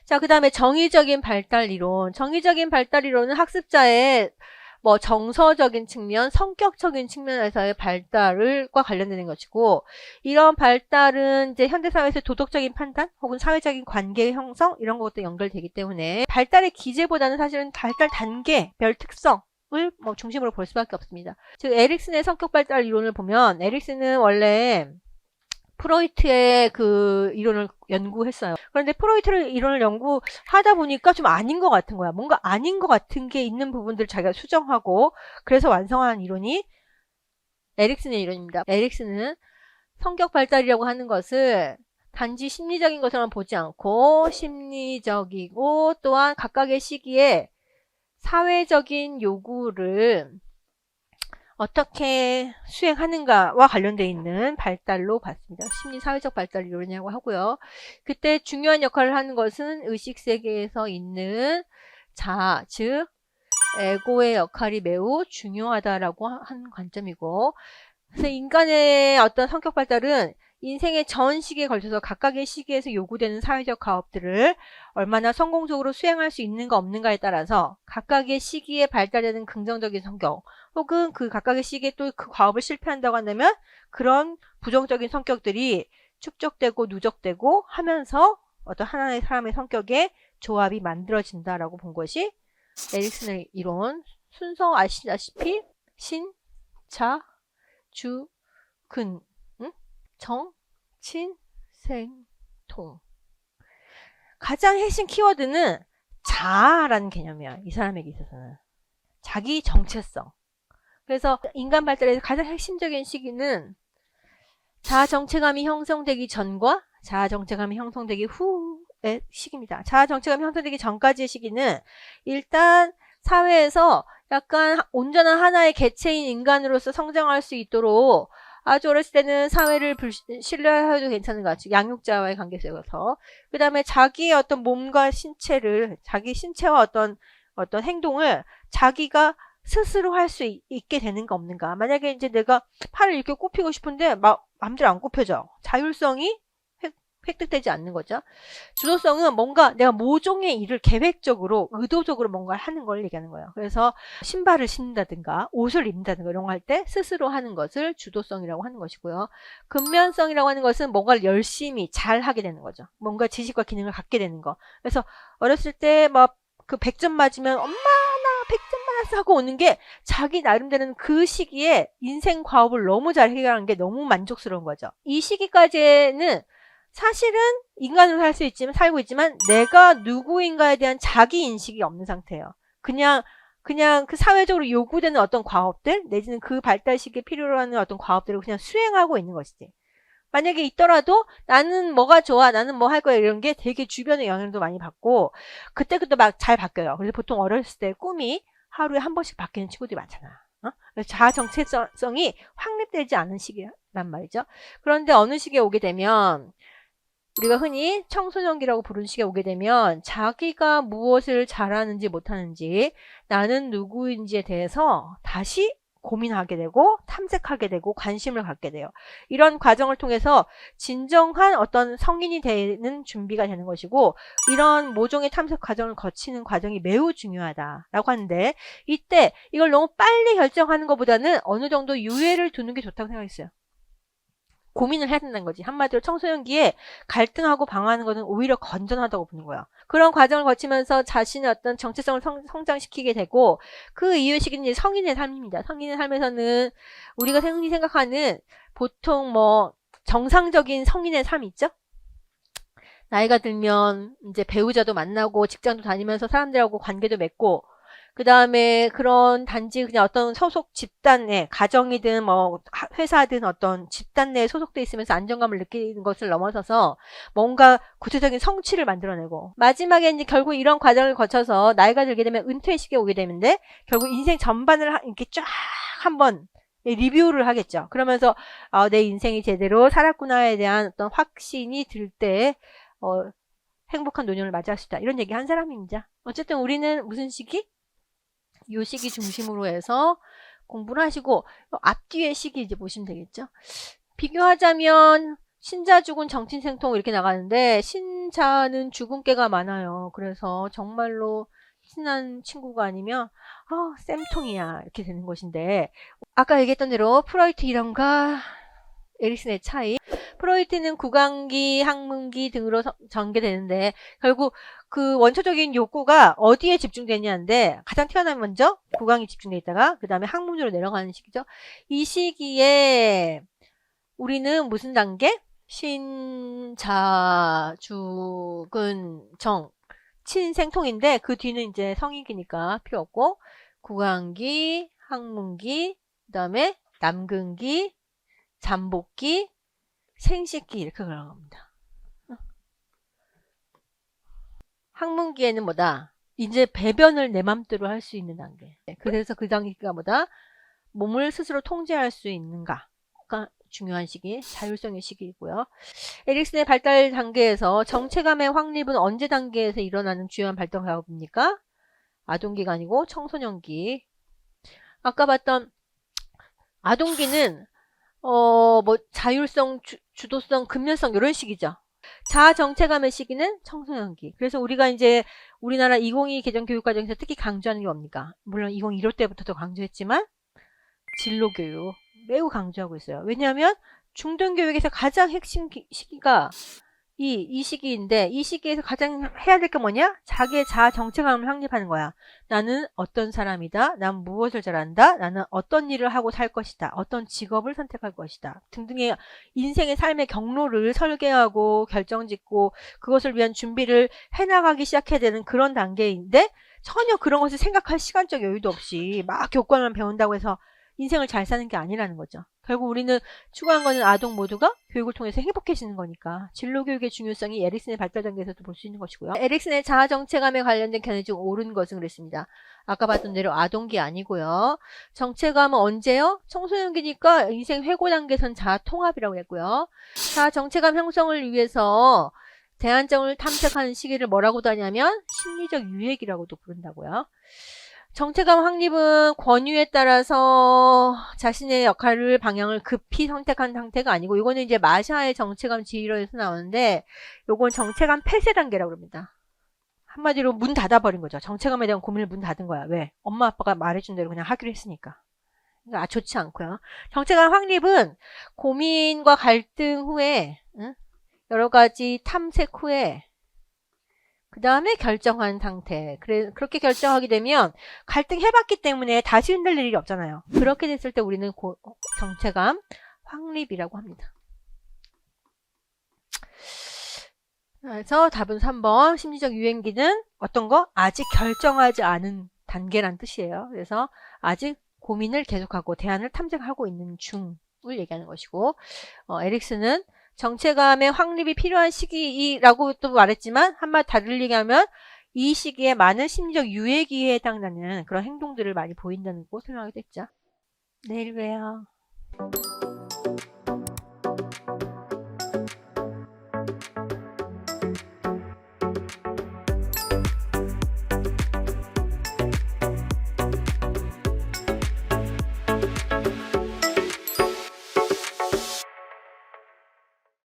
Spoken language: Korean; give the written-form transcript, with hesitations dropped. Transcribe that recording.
자, 그 다음에 정의적인 발달 이론. 정의적인 발달 이론은 학습자의 뭐 정서적인 측면, 성격적인 측면에서의 발달과 관련되는 것이고, 이런 발달은 이제 현대사회에서 도덕적인 판단 혹은 사회적인 관계 형성 이런 것도 연결되기 때문에 발달의 기제보다는 사실은 발달 단계별 특성을 뭐 중심으로 볼 수밖에 없습니다. 즉 에릭슨의 성격 발달 이론을 보면 에릭슨은 원래 프로이트의 그 이론을 연구했어요. 그런데 프로이트의 이론을 연구하다 보니까 좀 아닌 것 같은 거야. 뭔가 아닌 것 같은 게 있는 부분들을 자기가 수정하고 그래서 완성한 이론이 에릭슨의 이론입니다. 에릭슨은 성격 발달이라고 하는 것을 단지 심리적인 것으로만 보지 않고 심리적이고 또한 각각의 시기에 사회적인 요구를 어떻게 수행하는가와 관련되어 있는 발달로 봤습니다. 심리사회적 발달 이론이라고 하고요. 그때 중요한 역할을 하는 것은 의식세계에서 있는 자아, 즉 에고의 역할이 매우 중요하다라고 한 관점이고, 그래서 인간의 어떤 성격 발달은 인생의 전 시기에 걸쳐서 각각의 시기에서 요구되는 사회적 과업들을 얼마나 성공적으로 수행할 수 있는가 없는가에 따라서 각각의 시기에 발달되는 긍정적인 성격 혹은 그 각각의 시기에 또 그 과업을 실패한다고 한다면 그런 부정적인 성격들이 축적되고 누적되고 하면서 어떤 하나의 사람의 성격의 조합이 만들어진다라고 본 것이 에릭슨의 이론. 순서 아시다시피 신, 자, 주, 근, 정, 친, 생, 통. 가장 핵심 키워드는 자아라는 개념이야. 이 사람에게 있어서는. 자기 정체성. 그래서 인간 발달에서 가장 핵심적인 시기는 자아 정체감이 형성되기 전과 자아 정체감이 형성되기 후의 시기입니다. 자아 정체감이 형성되기 전까지의 시기는 일단 사회에서 약간 온전한 하나의 개체인 인간으로서 성장할 수 있도록 아주 어렸을 때는 사회를 신뢰해도 괜찮은 것 같죠. 양육자와의 관계 속에서. 그 다음에 자기의 어떤 몸과 신체를, 자기 신체와 어떤 행동을 자기가 스스로 할 수 있게 되는가 없는가. 만약에 이제 내가 팔을 이렇게 꼽히고 싶은데 막 마음대로 안 꼽혀져. 자율성이 획득되지 않는 거죠. 주도성은 뭔가 내가 모종의 일을 계획적으로 의도적으로 뭔가 하는 걸 얘기하는 거예요. 그래서 신발을 신는다든가 옷을 입는다든가 이런 거 할 때 스스로 하는 것을 주도성이라고 하는 것이고요. 근면성이라고 하는 것은 뭔가를 열심히 잘 하게 되는 거죠. 뭔가 지식과 기능을 갖게 되는 거. 그래서 어렸을 때 막 그 100점 맞으면 엄마 나 100점 맞았어 하고 오는 게 자기 나름대로는 그 시기에 인생 과업을 너무 잘 해결한 게 너무 만족스러운 거죠. 이 시기까지는 사실은 인간으로 살고 있지만 내가 누구인가에 대한 자기 인식이 없는 상태예요. 그냥 그 사회적으로 요구되는 어떤 과업들 내지는 그 발달 시기에 필요로 하는 어떤 과업들을 그냥 수행하고 있는 것이지. 만약에 있더라도 나는 뭐가 좋아, 나는 뭐 할 거야 이런 게 되게 주변의 영향도 많이 받고 그때그때 막 잘 바뀌어요. 그래서 보통 어렸을 때 꿈이 하루에 한 번씩 바뀌는 친구들이 많잖아. 그래서 자아 정체성이 확립되지 않은 시기란 말이죠. 그런데 어느 시기에 오게 되면 우리가 흔히 청소년기라고 부르는 시기에 오게 되면 자기가 무엇을 잘하는지 못하는지 나는 누구인지에 대해서 다시 고민하게 되고 탐색하게 되고 관심을 갖게 돼요. 이런 과정을 통해서 진정한 어떤 성인이 되는 준비가 되는 것이고 이런 모종의 탐색 과정을 거치는 과정이 매우 중요하다라고 하는데 이때 이걸 너무 빨리 결정하는 것보다는 어느 정도 유예를 두는 게 좋다고 생각했어요. 고민을 해야 된다는 거지. 한마디로 청소년기에 갈등하고 방황하는 것은 오히려 건전하다고 보는 거야. 그런 과정을 거치면서 자신의 어떤 정체성을 성장시키게 되고 그 이후 시기는 이제 성인의 삶입니다. 성인의 삶에서는 우리가 흔히 생각하는 보통 뭐 정상적인 성인의 삶 있죠? 나이가 들면 이제 배우자도 만나고 직장도 다니면서 사람들하고 관계도 맺고 그 다음에 그런 단지 그냥 어떤 소속 집단에 가정이든 뭐 회사든 어떤 집단 내에 소속돼 있으면서 안정감을 느끼는 것을 넘어서서 뭔가 구체적인 성취를 만들어내고 마지막에 이제 결국 이런 과정을 거쳐서 나이가 들게 되면 은퇴 시기에 오게 되는데 결국 인생 전반을 이렇게 쫙 한번 리뷰를 하겠죠. 그러면서 내 인생이 제대로 살았구나에 대한 어떤 확신이 들 때 행복한 노년을 맞이할 수 있다. 이런 얘기 한 사람입니다. 어쨌든 우리는 무슨 시기? 요 시기 중심으로 해서 공부를 하시고 앞뒤의 시기 이제 보시면 되겠죠. 비교하자면 신자 죽은 정친생통 이렇게 나가는데 신자는 죽은 깨가 많아요. 그래서 정말로 친한 친구가 아니면 쌤통이야 이렇게 되는 것인데, 아까 얘기했던 대로 프로이트 이론과 에릭슨의 차이. 프로이트는 구강기, 항문기 등으로 전개되는데 결국 그 원초적인 욕구가 어디에 집중되냐인데, 가장 튀어나오면 먼저 구강이 집중돼 있다가 그 다음에 항문으로 내려가는 시기죠. 이 시기에 우리는 무슨 단계? 신자 죽은 정 친생통인데, 그 뒤는 이제 성인기니까 필요 없고, 구강기, 항문기, 그 다음에 남근기, 잠복기, 생식기 이렇게 올라갑니다. 항문기에는 뭐다? 이제 배변을 내 맘대로 할 수 있는 단계. 그래서 그 단계가 뭐다? 몸을 스스로 통제할 수 있는가가 중요한 시기, 자율성의 시기이고요. 에릭슨의 발달 단계에서 정체감의 확립은 언제 단계에서 일어나는 주요한 발달 과업입니까? 아동기가 아니고 청소년기. 아까 봤던 아동기는 자율성, 주도성, 급면성 이런 시기죠. 자아 정체감의 시기는 청소년기. 그래서 우리가 이제 우리나라 2022 개정교육과정에서 특히 강조하는 게 뭡니까? 물론 2015 때부터도 강조했지만 진로교육 매우 강조하고 있어요. 왜냐하면 중등교육에서 가장 핵심 시기가 이 시기인데, 이 시기에서 가장 해야 될 게 뭐냐? 자기의 자아 정체감을 확립하는 거야. 나는 어떤 사람이다. 난 무엇을 잘한다. 나는 어떤 일을 하고 살 것이다. 어떤 직업을 선택할 것이다. 등등의 인생의 삶의 경로를 설계하고 결정짓고 그것을 위한 준비를 해나가기 시작해야 되는 그런 단계인데, 전혀 그런 것을 생각할 시간적 여유도 없이 막 교과만 배운다고 해서 인생을 잘 사는 게 아니라는 거죠. 결국 우리는 추구한 거는 아동 모두가 교육을 통해서 행복해지는 거니까 진로교육의 중요성이 에릭슨의 발달 단계에서도 볼 수 있는 것이고요. 에릭슨의 자아정체감에 관련된 견해 중 옳은 것은 그랬습니다. 아까 봤던 대로 아동기 아니고요. 정체감은 언제요? 청소년기니까 인생 회고 단계에선 자아통합이라고 했고요. 자아정체감 형성을 위해서 대안점을 탐색하는 시기를 뭐라고도 하냐면 심리적 유예기라고도 부른다고요. 정체감 확립은 권유에 따라서 자신의 역할을 방향을 급히 선택한 상태가 아니고, 이거는 이제 마샤의 정체감 지휘론에서 나오는데, 요건 정체감 폐쇄 단계라고 합니다. 한마디로 문 닫아버린 거죠. 정체감에 대한 고민을 문 닫은 거야. 왜? 엄마 아빠가 말해준 대로 그냥 하기로 했으니까. 그러니까 좋지 않고요. 정체감 확립은 고민과 갈등 후에, 여러 가지 탐색 후에 그 다음에 결정한 상태. 그렇게 결정하게 되면 갈등해봤기 때문에 다시 흔들릴 일이 없잖아요. 그렇게 됐을 때 우리는 정체감 확립이라고 합니다. 그래서 답은 3번. 심리적 유행기는 어떤 거? 아직 결정하지 않은 단계란 뜻이에요. 그래서 아직 고민을 계속하고 대안을 탐색하고 있는 중을 얘기하는 것이고, 에릭슨은 정체감의 확립이 필요한 시기라고 또 말했지만, 한마디 다르게 얘기하면 이 시기에 많은 심리적 유예기에 해당하는 그런 행동들을 많이 보인다는 거 설명하기도 했죠. 내일 봬요.